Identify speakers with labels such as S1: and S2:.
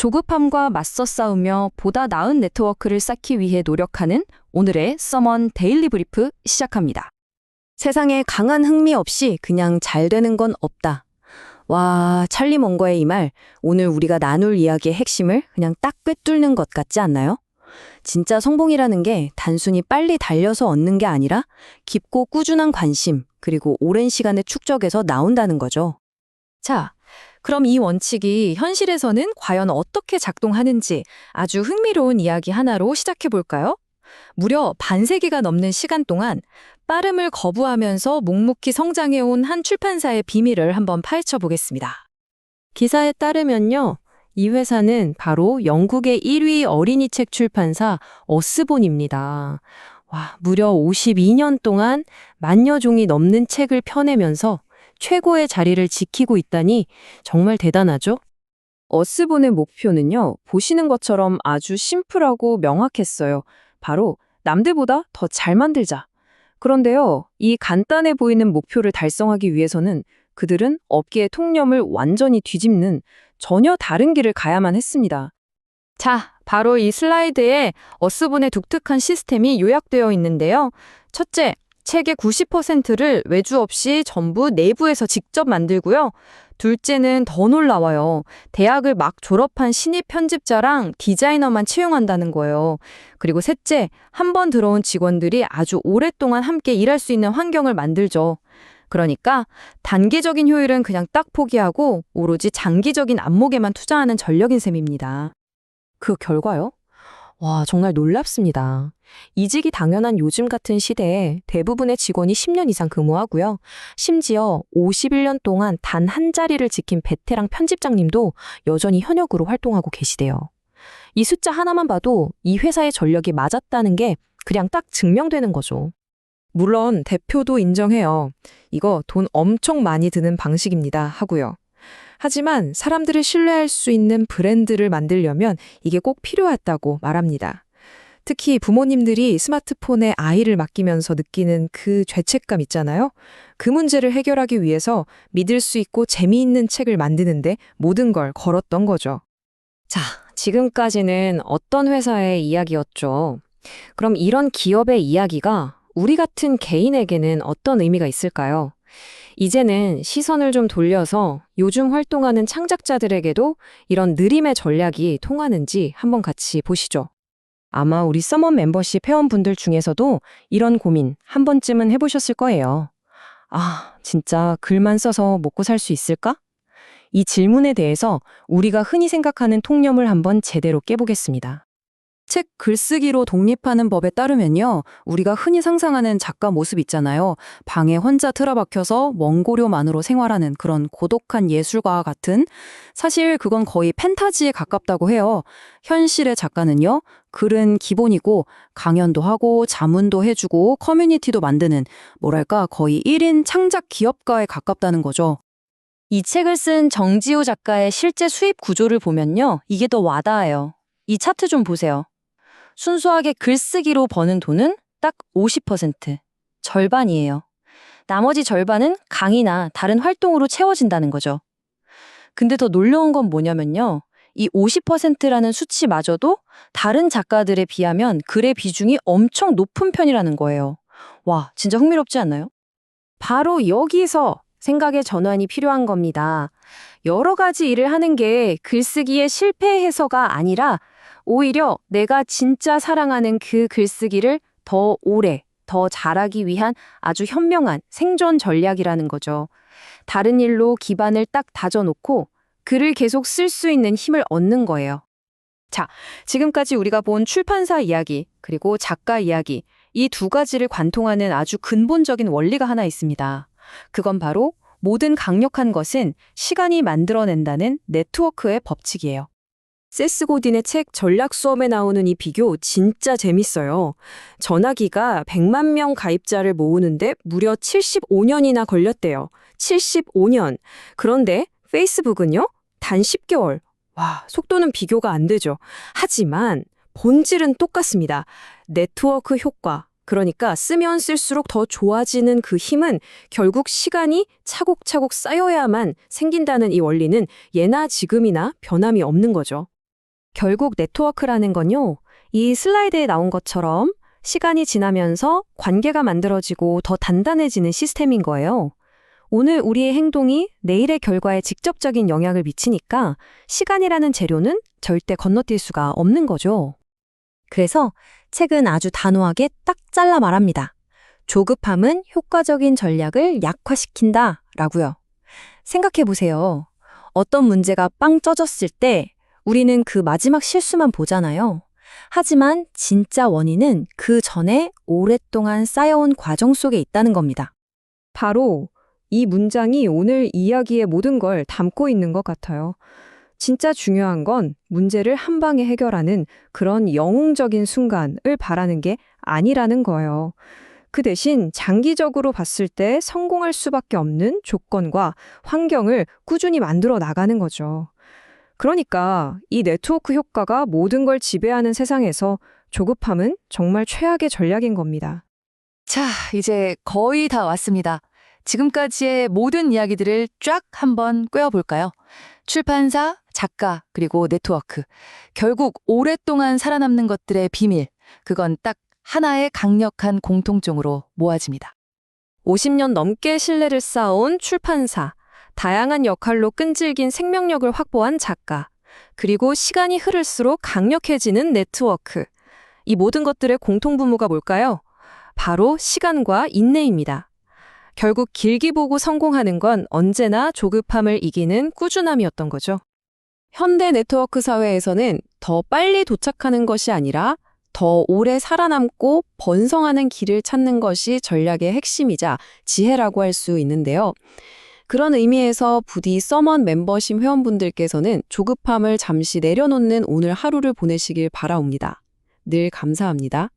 S1: 조급함과 맞서 싸우며 보다 나은 네트워크를 쌓기 위해 노력하는 오늘의 서먼 데일리 브리프 시작합니다. 세상에 강한 흥미 없이 그냥 잘 되는 건 없다. 와, 찰리 먼거의 이 말, 오늘 우리가 나눌 이야기의 핵심을 그냥 딱 꿰뚫는 것 같지 않나요? 진짜 성공이라는 게 단순히 빨리 달려서 얻는 게 아니라 깊고 꾸준한 관심, 그리고 오랜 시간의 축적에서 나온다는 거죠. 자, 그럼 이 원칙이 현실에서는 과연 어떻게 작동하는지 아주 흥미로운 이야기 하나로 시작해 볼까요? 무려 반세기가 넘는 시간 동안 빠름을 거부하면서 묵묵히 성장해온 한 출판사의 비밀을 한번 파헤쳐 보겠습니다. 기사에 따르면요, 이 회사는 바로 영국의 1위 어린이 책 출판사 어스본입니다. 와, 무려 52년 동안 만여 종이 넘는 책을 펴내면서 최고의 자리를 지키고 있다니 정말 대단하죠? 어스본의 목표는요, 보시는 것처럼 아주 심플하고 명확했어요. 바로 남들보다 더 잘 만들자. 그런데요, 이 간단해 보이는 목표를 달성하기 위해서는 그들은 업계의 통념을 완전히 뒤집는 전혀 다른 길을 가야만 했습니다. 자, 바로 이 슬라이드에 어스본의 독특한 시스템이 요약되어 있는데요. 첫째, 책의 90%를 외주 없이 전부 내부에서 직접 만들고요. 둘째는 더 놀라워요. 대학을 막 졸업한 신입 편집자랑 디자이너만 채용한다는 거예요. 그리고 셋째, 한 번 들어온 직원들이 아주 오랫동안 함께 일할 수 있는 환경을 만들죠. 그러니까 단기적인 효율은 그냥 딱 포기하고 오로지 장기적인 안목에만 투자하는 전략인 셈입니다. 그 결과요? 와, 정말 놀랍습니다. 이직이 당연한 요즘 같은 시대에 대부분의 직원이 10년 이상 근무하고요. 심지어 51년 동안 단 한 자리를 지킨 베테랑 편집장님도 여전히 현역으로 활동하고 계시대요. 이 숫자 하나만 봐도 이 회사의 전력이 맞았다는 게 그냥 딱 증명되는 거죠. 물론 대표도 인정해요. 이거 돈 엄청 많이 드는 방식입니다 하고요. 하지만 사람들을 신뢰할 수 있는 브랜드를 만들려면 이게 꼭 필요하다고 말합니다. 특히 부모님들이 스마트폰에 아이를 맡기면서 느끼는 그 죄책감 있잖아요. 그 문제를 해결하기 위해서 믿을 수 있고 재미있는 책을 만드는데 모든 걸 걸었던 거죠. 자, 지금까지는 어떤 회사의 이야기였죠. 그럼 이런 기업의 이야기가 우리 같은 개인에게는 어떤 의미가 있을까요? 이제는 시선을 좀 돌려서 요즘 활동하는 창작자들에게도 이런 느림의 전략이 통하는지 한번 같이 보시죠. 아마 우리 서먼 멤버십 회원분들 중에서도 이런 고민 한 번쯤은 해보셨을 거예요. 아, 진짜 글만 써서 먹고 살 수 있을까? 이 질문에 대해서 우리가 흔히 생각하는 통념을 한번 제대로 깨보겠습니다. 책 글쓰기로 독립하는 법에 따르면요, 우리가 흔히 상상하는 작가 모습 있잖아요. 방에 혼자 틀어박혀서 원고료만으로 생활하는 그런 고독한 예술가와 같은, 사실 그건 거의 팬타지에 가깝다고 해요. 현실의 작가는요, 글은 기본이고 강연도 하고 자문도 해주고 커뮤니티도 만드는, 뭐랄까 거의 1인 창작 기업가에 가깝다는 거죠. 이 책을 쓴 정지호 작가의 실제 수입 구조를 보면요, 이게 더 와닿아요. 이 차트 좀 보세요. 순수하게 글쓰기로 버는 돈은 딱 50%, 절반이에요. 나머지 절반은 강의나 다른 활동으로 채워진다는 거죠. 근데 더 놀라운 건 뭐냐면요, 이 50%라는 수치마저도 다른 작가들에 비하면 글의 비중이 엄청 높은 편이라는 거예요. 와, 진짜 흥미롭지 않나요? 바로 여기서 생각의 전환이 필요한 겁니다. 여러 가지 일을 하는 게 글쓰기의 실패해서가 아니라 오히려 내가 진짜 사랑하는 그 글쓰기를 더 오래, 더 잘하기 위한 아주 현명한 생존 전략이라는 거죠. 다른 일로 기반을 딱 다져놓고 글을 계속 쓸 수 있는 힘을 얻는 거예요. 자, 지금까지 우리가 본 출판사 이야기, 그리고 작가 이야기, 이 두 가지를 관통하는 아주 근본적인 원리가 하나 있습니다. 그건 바로 모든 강력한 것은 시간이 만들어낸다는 네트워크의 법칙이에요. 세스 고딘의 책 전략 수업에 나오는 이 비교 진짜 재밌어요. 전화기가 100만 명 가입자를 모으는데 무려 75년이나 걸렸대요. 75년. 그런데 페이스북은요? 단 10개월. 와, 속도는 비교가 안 되죠. 하지만 본질은 똑같습니다. 네트워크 효과. 그러니까 쓰면 쓸수록 더 좋아지는 그 힘은 결국 시간이 차곡차곡 쌓여야만 생긴다는 이 원리는 예나 지금이나 변함이 없는 거죠. 결국 네트워크라는 건요, 이 슬라이드에 나온 것처럼 시간이 지나면서 관계가 만들어지고 더 단단해지는 시스템인 거예요. 오늘 우리의 행동이 내일의 결과에 직접적인 영향을 미치니까 시간이라는 재료는 절대 건너뛸 수가 없는 거죠. 그래서 책은 아주 단호하게 딱 잘라 말합니다. 조급함은 효과적인 전략을 약화시킨다 라고요. 생각해 보세요. 어떤 문제가 빵 쪄졌을 때 우리는 그 마지막 실수만 보잖아요. 하지만 진짜 원인은 그 전에 오랫동안 쌓여온 과정 속에 있다는 겁니다. 바로 이 문장이 오늘 이야기의 모든 걸 담고 있는 것 같아요. 진짜 중요한 건 문제를 한 방에 해결하는 그런 영웅적인 순간을 바라는 게 아니라는 거예요. 그 대신 장기적으로 봤을 때 성공할 수밖에 없는 조건과 환경을 꾸준히 만들어 나가는 거죠. 그러니까 이 네트워크 효과가 모든 걸 지배하는 세상에서 조급함은 정말 최악의 전략인 겁니다.
S2: 자, 이제 거의 다 왔습니다. 지금까지의 모든 이야기들을 쫙 한번 꿰어볼까요? 출판사, 작가, 그리고 네트워크. 결국 오랫동안 살아남는 것들의 비밀. 그건 딱 하나의 강력한 공통점으로 모아집니다.
S1: 50년 넘게 신뢰를 쌓아온 출판사, 다양한 역할로 끈질긴 생명력을 확보한 작가, 그리고 시간이 흐를수록 강력해지는 네트워크. 이 모든 것들의 공통분모가 뭘까요? 바로 시간과 인내입니다. 결국 길게 보고 성공하는 건 언제나 조급함을 이기는 꾸준함이었던 거죠. 현대 네트워크 사회에서는 더 빨리 도착하는 것이 아니라 더 오래 살아남고 번성하는 길을 찾는 것이 전략의 핵심이자 지혜라고 할 수 있는데요. 그런 의미에서 부디 서먼 멤버십 회원분들께서는 조급함을 잠시 내려놓는 오늘 하루를 보내시길 바라옵니다. 늘 감사합니다.